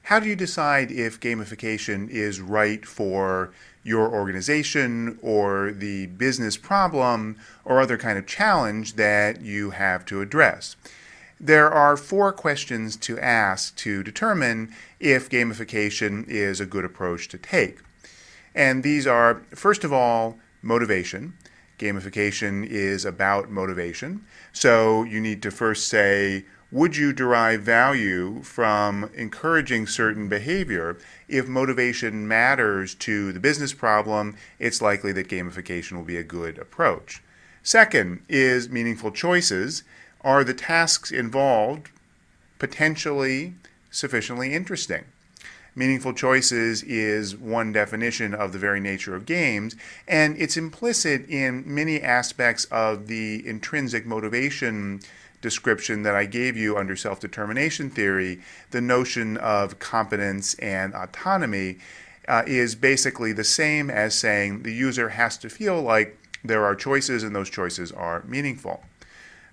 how do you decide if gamification is right for your organization or the business problem or other kind of challenge that you have to address? There are 4 questions to ask to determine if gamification is a good approach to take. And these are, first of all, motivation. Gamification is about motivation. So you need to first say, would you derive value from encouraging certain behavior? If motivation matters to the business problem, it's likely that gamification will be a good approach. Second is meaningful choices. Are the tasks involved potentially sufficiently interesting? Meaningful choices is one definition of the very nature of games, and it's implicit in many aspects of the intrinsic motivation description that I gave you under self-determination theory. The notion of competence and autonomy is basically the same as saying the user has to feel like there are choices and those choices are meaningful.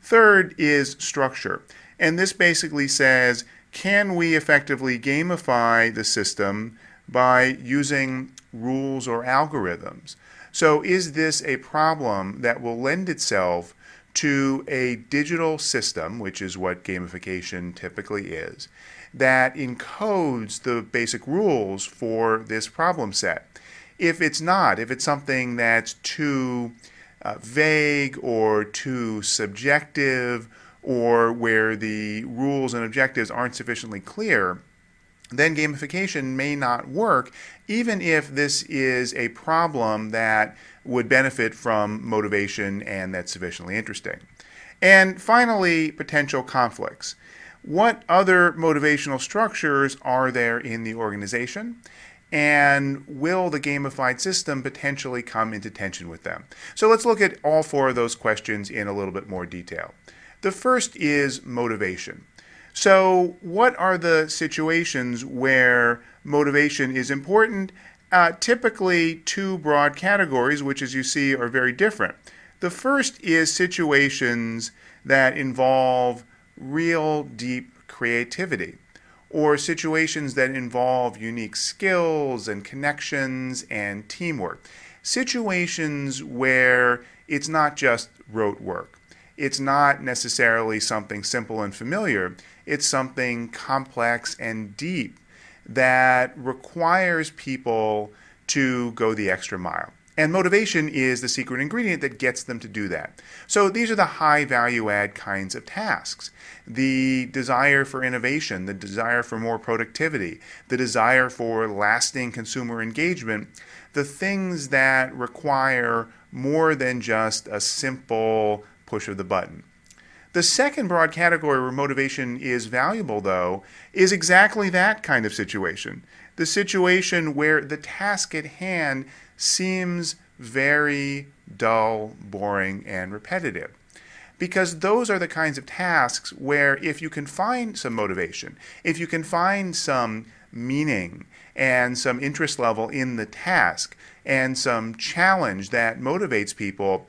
Third is structure, and this basically says, can we effectively gamify the system by using rules or algorithms? So is this a problem that will lend itself to a digital system, which is what gamification typically is, that encodes the basic rules for this problem set? If it's not, if it's something that's too vague or too subjective, or where the rules and objectives aren't sufficiently clear, then gamification may not work, even if this is a problem that would benefit from motivation and that's sufficiently interesting. And finally, potential conflicts. What other motivational structures are there in the organization? And will the gamified system potentially come into tension with them? So let's look at all 4 of those questions in a little bit more detail. The first is motivation. So what are the situations where motivation is important? Typically 2 broad categories, which as you see are very different. The first is situations that involve real deep creativity, or situations that involve unique skills and connections and teamwork. Situations where it's not just rote work. It's not necessarily something simple and familiar. It's something complex and deep that requires people to go the extra mile. And motivation is the secret ingredient that gets them to do that. So these are the high value add kinds of tasks. The desire for innovation, the desire for more productivity, the desire for lasting consumer engagement, the things that require more than just a simple push of the button. The second broad category where motivation is valuable, though, is exactly that kind of situation. The situation where the task at hand seems very dull, boring, and repetitive. Because those are the kinds of tasks where if you can find some motivation, if you can find some meaning and some interest level in the task and some challenge that motivates people,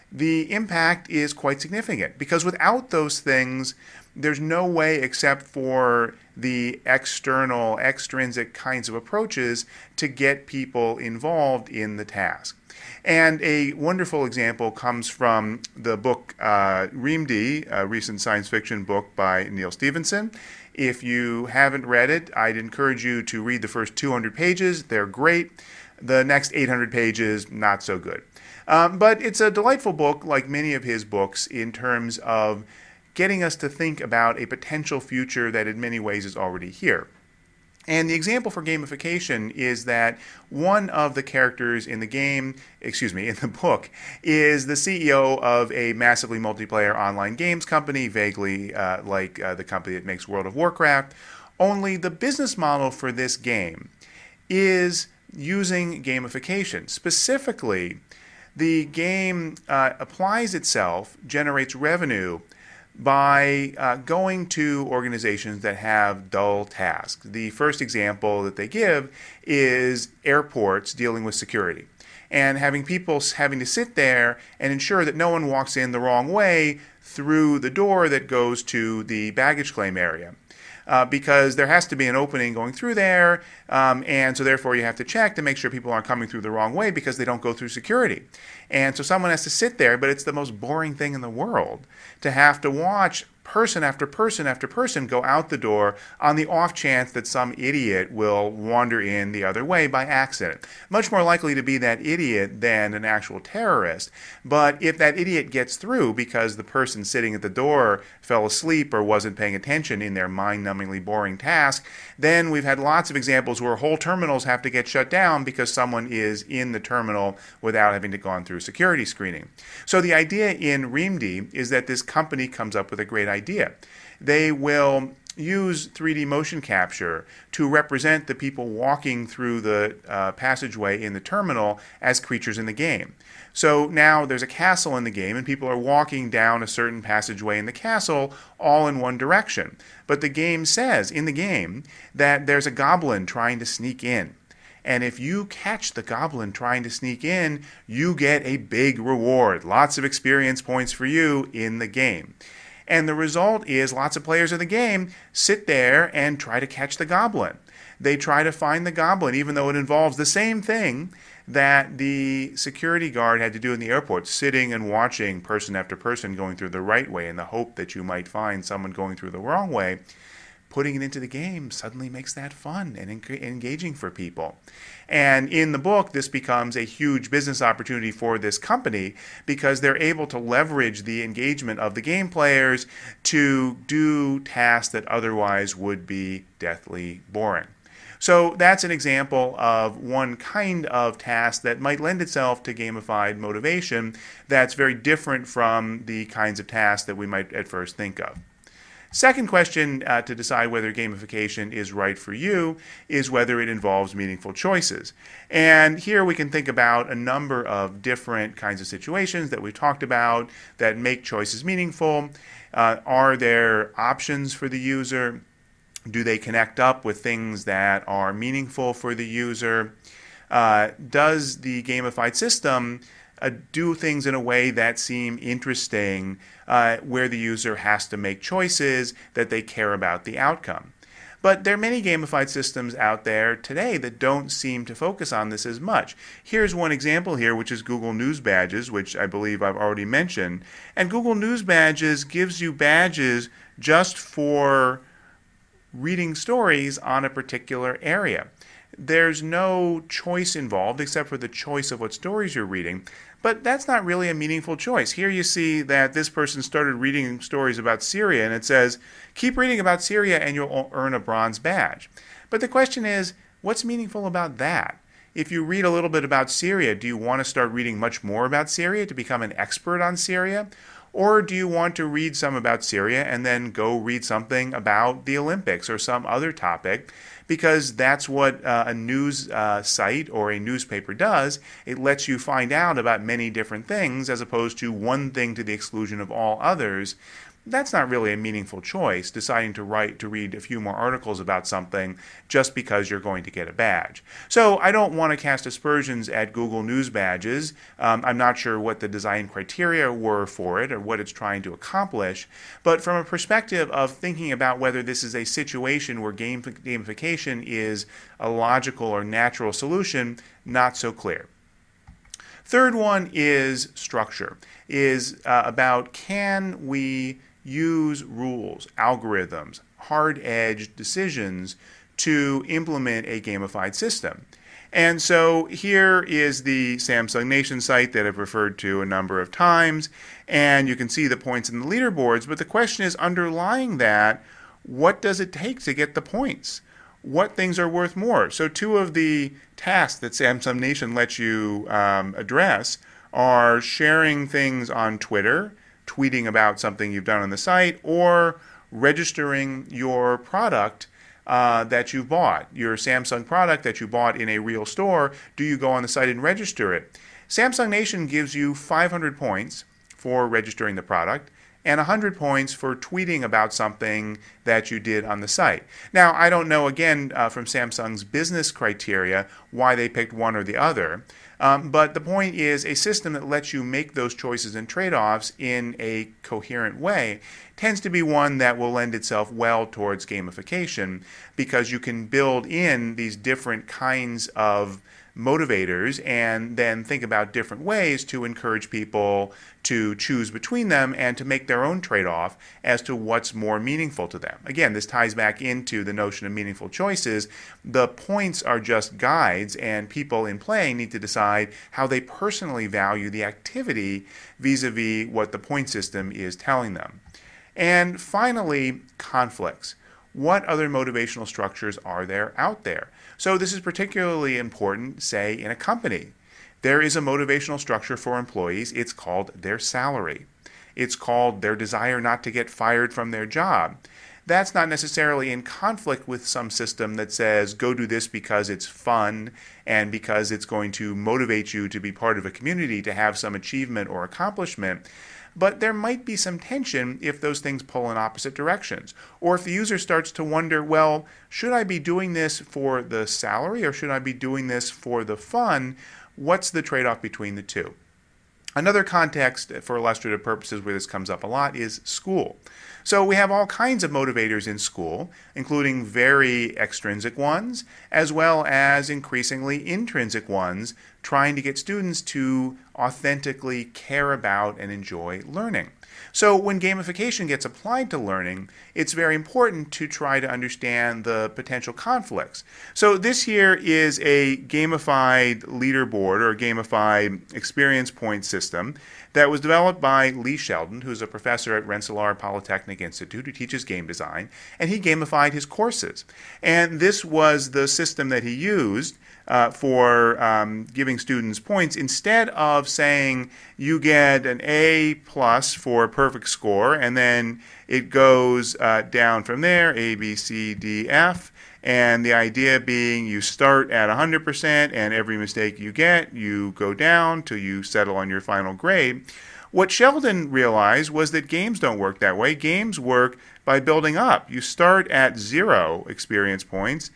the impact is quite significant. Because without those things, there's no way except for the external, extrinsic kinds of approaches to get people involved in the task. And a wonderful example comes from the book Reamd, a recent science fiction book by Neil Stephenson. If you haven't read it, I'd encourage you to read the first 200 pages. They're great. The next 800 pages, not so good. But it's a delightful book, like many of his books, in terms of getting us to think about a potential future that in many ways is already here. And the example for gamification is that one of the characters in the in the book, is the CEO of a massively multiplayer online games company, vaguely like the company that makes World of Warcraft. Only the business model for this game is using gamification. Specifically, the game applies itself, generates revenue by going to organizations that have dull tasks. The first example that they give is airports dealing with security and having people having to sit there and ensure that no one walks in the wrong way through the door that goes to the baggage claim area. because there has to be an opening going through there, and so therefore you have to check to make sure people aren't coming through the wrong way because they don't go through security. And so someone has to sit there, but it's the most boring thing in the world to have to watch person after person after person go out the door on the off chance that some idiot will wander in the other way by accident. Much more likely to be that idiot than an actual terrorist. But if that idiot gets through because the person sitting at the door fell asleep or wasn't paying attention in their mind-numbingly boring task, then we've had lots of examples where whole terminals have to get shut down because someone is in the terminal without having to go through security screening. So the idea in REAMD is that this company comes up with a great idea. They will use 3D motion capture to represent the people walking through the passageway in the terminal as creatures in the game. So now there's a castle in the game and people are walking down a certain passageway in the castle all in one direction. But the game says in the game that there's a goblin trying to sneak in. And if you catch the goblin trying to sneak in, you get a big reward. Lots of experience points for you in the game. And the result is lots of players of the game sit there and try to catch the goblin. They try to find the goblin, even though it involves the same thing that the security guard had to do in the airport, sitting and watching person after person going through the right way in the hope that you might find someone going through the wrong way. Putting it into the game suddenly makes that fun and engaging for people. And in the book, this becomes a huge business opportunity for this company because they're able to leverage the engagement of the game players to do tasks that otherwise would be deathly boring. So that's an example of one kind of task that might lend itself to gamified motivation that's very different from the kinds of tasks that we might at first think of. Second question to decide whether gamification is right for you is whether it involves meaningful choices. And here we can think about a number of different kinds of situations that we've talked about that make choices meaningful. Are there options for the user? Do they connect up with things that are meaningful for the user? Does the gamified system do things in a way that seem interesting, where the user has to make choices that they care about the outcome? But there are many gamified systems out there today that don't seem to focus on this as much. Here's one example here, which is Google News Badges, which I believe I've already mentioned. And Google News Badges gives you badges just for reading stories on a particular area. There's no choice involved except for the choice of what stories you're reading. But that's not really a meaningful choice. Here you see that this person started reading stories about Syria, and it says, keep reading about Syria and you'll earn a bronze badge. But the question is, what's meaningful about that? If you read a little bit about Syria, do you want to start reading much more about Syria to become an expert on Syria? Or do you want to read some about Syria and then go read something about the Olympics or some other topic? Because that's what a news site or a newspaper does. It lets you find out about many different things as opposed to one thing to the exclusion of all others. That's not really a meaningful choice, deciding to read a few more articles about something just because you're going to get a badge. So I don't want to cast aspersions at Google News Badges. I'm not sure what the design criteria were for it or what it's trying to accomplish. But from a perspective of thinking about whether this is a situation where gamification is a logical or natural solution, not so clear. Third one is structure, is about can we use rules, algorithms, hard-edged decisions to implement a gamified system. And so here is the Samsung Nation site that I've referred to a number of times, and you can see the points in the leaderboards, but the question is underlying that, what does it take to get the points? What things are worth more? So two of the tasks that Samsung Nation lets you address are sharing things on Twitter, tweeting about something you've done on the site, or registering your product that you bought, your Samsung product that you bought in a real store. Do you go on the site and register it? Samsung Nation gives you 500 points for registering the product and 100 points for tweeting about something that you did on the site. Now, I don't know, again, from Samsung's business criteria, why they picked one or the other. But the point is, a system that lets you make those choices and trade-offs in a coherent way tends to be one that will lend itself well towards gamification, because you can build in these different kinds of motivators and then think about different ways to encourage people to choose between them and to make their own trade-off as to what's more meaningful to them. Again, this ties back into the notion of meaningful choices. The points are just guides, and people in playing need to decide how they personally value the activity vis-a-vis what the point system is telling them. And finally, conflicts. What other motivational structures are there out there? So this is particularly important, say, in a company. There is a motivational structure for employees. It's called their salary. It's called their desire not to get fired from their job. That's not necessarily in conflict with some system that says, go do this because it's fun and because it's going to motivate you to be part of a community, to have some achievement or accomplishment. But there might be some tension if those things pull in opposite directions. Or if the user starts to wonder, well, should I be doing this for the salary or should I be doing this for the fun? What's the trade-off between the two? Another context for illustrative purposes where this comes up a lot is school. So we have all kinds of motivators in school, including very extrinsic ones, as well as increasingly intrinsic ones, trying to get students to authentically care about and enjoy learning. So when gamification gets applied to learning, it's very important to try to understand the potential conflicts. So this here is a gamified leaderboard or a gamified experience point system that was developed by Lee Sheldon, who's a professor at Rensselaer Polytechnic Institute who teaches game design, and he gamified his courses. And this was the system that he used for giving students points. Instead of saying you get an A plus for a perfect score and then it goes down from there, A, B, C, D, F, and the idea being you start at 100% and every mistake you get, you go down till you settle on your final grade. What Sheldon realized was that games don't work that way. Games work by building up. You start at 0 experience points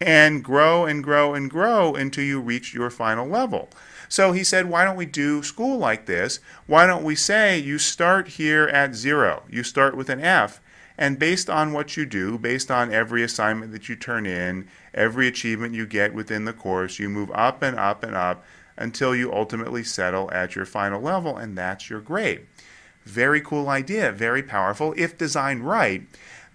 and grow and grow and grow until you reach your final level. So he said, why don't we do school like this? Why don't we say you start here at 0, you start with an F, and based on what you do, based on every assignment that you turn in, every achievement you get within the course, you move up and up and up until you ultimately settle at your final level, and that's your grade. Very cool idea, very powerful if designed right.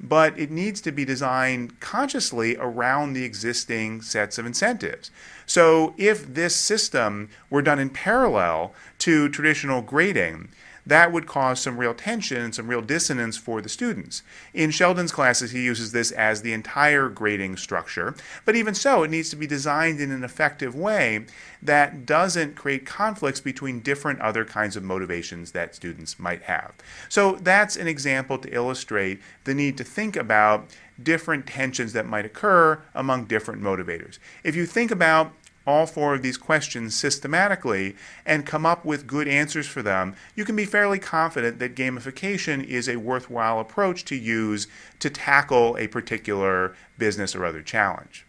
But it needs to be designed consciously around the existing sets of incentives. So if this system were done in parallel to traditional grading, that would cause some real tension and some real dissonance for the students. In Sheldon's classes, he uses this as the entire grading structure, but even so, it needs to be designed in an effective way that doesn't create conflicts between different other kinds of motivations that students might have. So that's an example to illustrate the need to think about different tensions that might occur among different motivators. If you think about all 4 of these questions systematically and come up with good answers for them, you can be fairly confident that gamification is a worthwhile approach to use to tackle a particular business or other challenge.